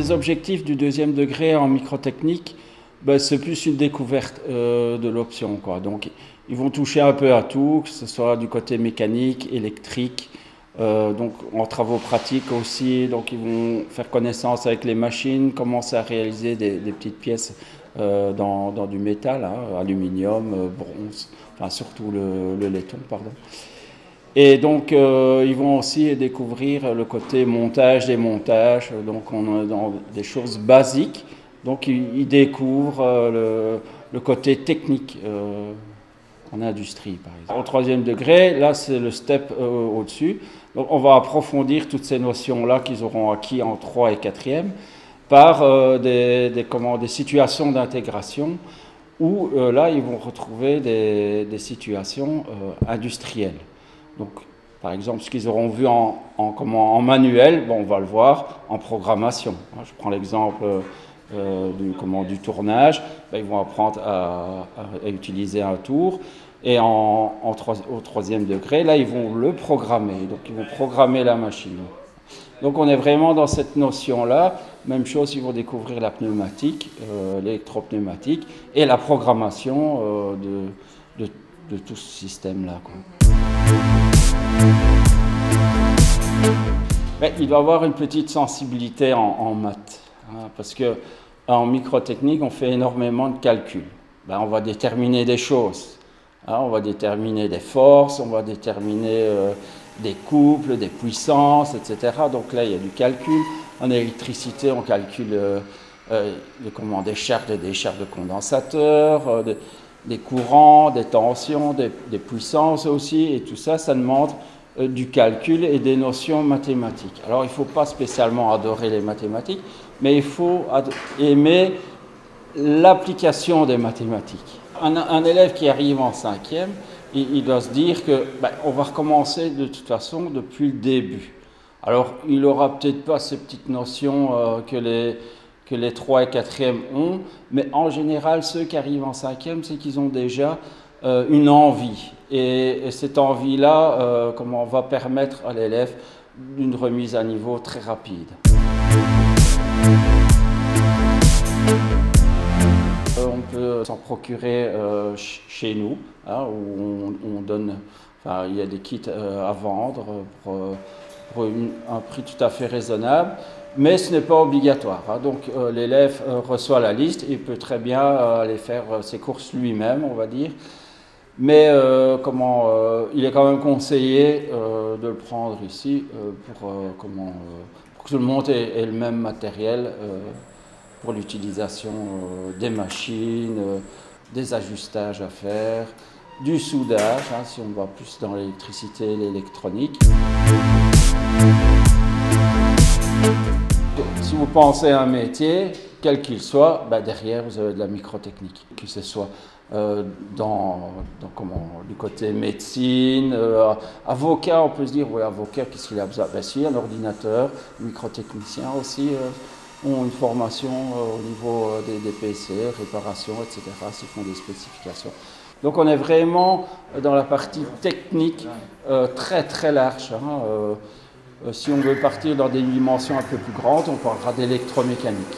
les objectifs du deuxième degré en microtechnique, ben, c'est plus une découverte de l'option, quoi. Donc, ils vont toucher un peu à tout, que ce soit du côté mécanique, électrique, donc en travaux pratiques aussi. Donc, ils vont faire connaissance avec les machines, commencer à réaliser des petites pièces dans du métal, hein, aluminium, bronze, enfin surtout le laiton, pardon. Et donc, ils vont aussi découvrir le côté montage, démontage. Donc, on est dans des choses basiques. Donc, ils découvrent le côté technique en industrie, par exemple. Au troisième degré, là, c'est le step au-dessus. Donc, on va approfondir toutes ces notions-là qu'ils auront acquis en 3 et 4e par des situations d'intégration où, là, ils vont retrouver des situations industrielles. Donc, par exemple, ce qu'ils auront vu en manuel, bon, on va le voir en programmation. Je prends l'exemple du tournage. Ben, ils vont apprendre à utiliser un tour. Et au troisième degré, là, ils vont le programmer. Donc, ils vont programmer la machine. Donc, on est vraiment dans cette notion-là. Même chose, ils vont découvrir la pneumatique, l'électropneumatique et la programmation de tout ce système-là, quoi. Mais il doit avoir une petite sensibilité en maths, hein, parce que en microtechnique, on fait énormément de calculs. Ben, on va déterminer des choses, hein, on va déterminer des forces, on va déterminer des couples, des puissances, etc. Donc là, il y a du calcul. En électricité, on calcule des charges et décharges de condensateurs, des courants, des tensions, des puissances aussi, et tout ça, ça demande du calcul et des notions mathématiques. Alors, il ne faut pas spécialement adorer les mathématiques, mais il faut aimer l'application des mathématiques. Un élève qui arrive en 5e, il doit se dire que on va recommencer de toute façon depuis le début. Alors, il n'aura peut-être pas ces petites notions que les 3 et 4e ont, mais en général, ceux qui arrivent en 5e, c'est qu'ils ont déjà une envie. Et cette envie-là, va permettre à l'élève une remise à niveau très rapide. On peut s'en procurer chez nous, hein, où on donne, enfin, il y a des kits à vendre pour un prix tout à fait raisonnable. Mais ce n'est pas obligatoire, hein. Donc l'élève reçoit la liste, il peut très bien aller faire ses courses lui-même, on va dire. Mais il est quand même conseillé de le prendre ici pour que tout le monde ait le même matériel pour l'utilisation des machines, des ajustages à faire, du soudage, hein, si on va plus dans l'électricité et l'électronique. Si vous pensez à un métier, quel qu'il soit, derrière vous avez de la microtechnique, que ce soit du côté médecine, avocat, on peut se dire, oui, avocat, qu'est-ce qu'il a besoin? Si, un ordinateur, microtechnicien aussi ont une formation au niveau des PC, réparation, etc., s'ils font des spécifications. Donc on est vraiment dans la partie technique très très large, hein. Si on veut partir dans des dimensions un peu plus grandes, on parlera d'électromécanique.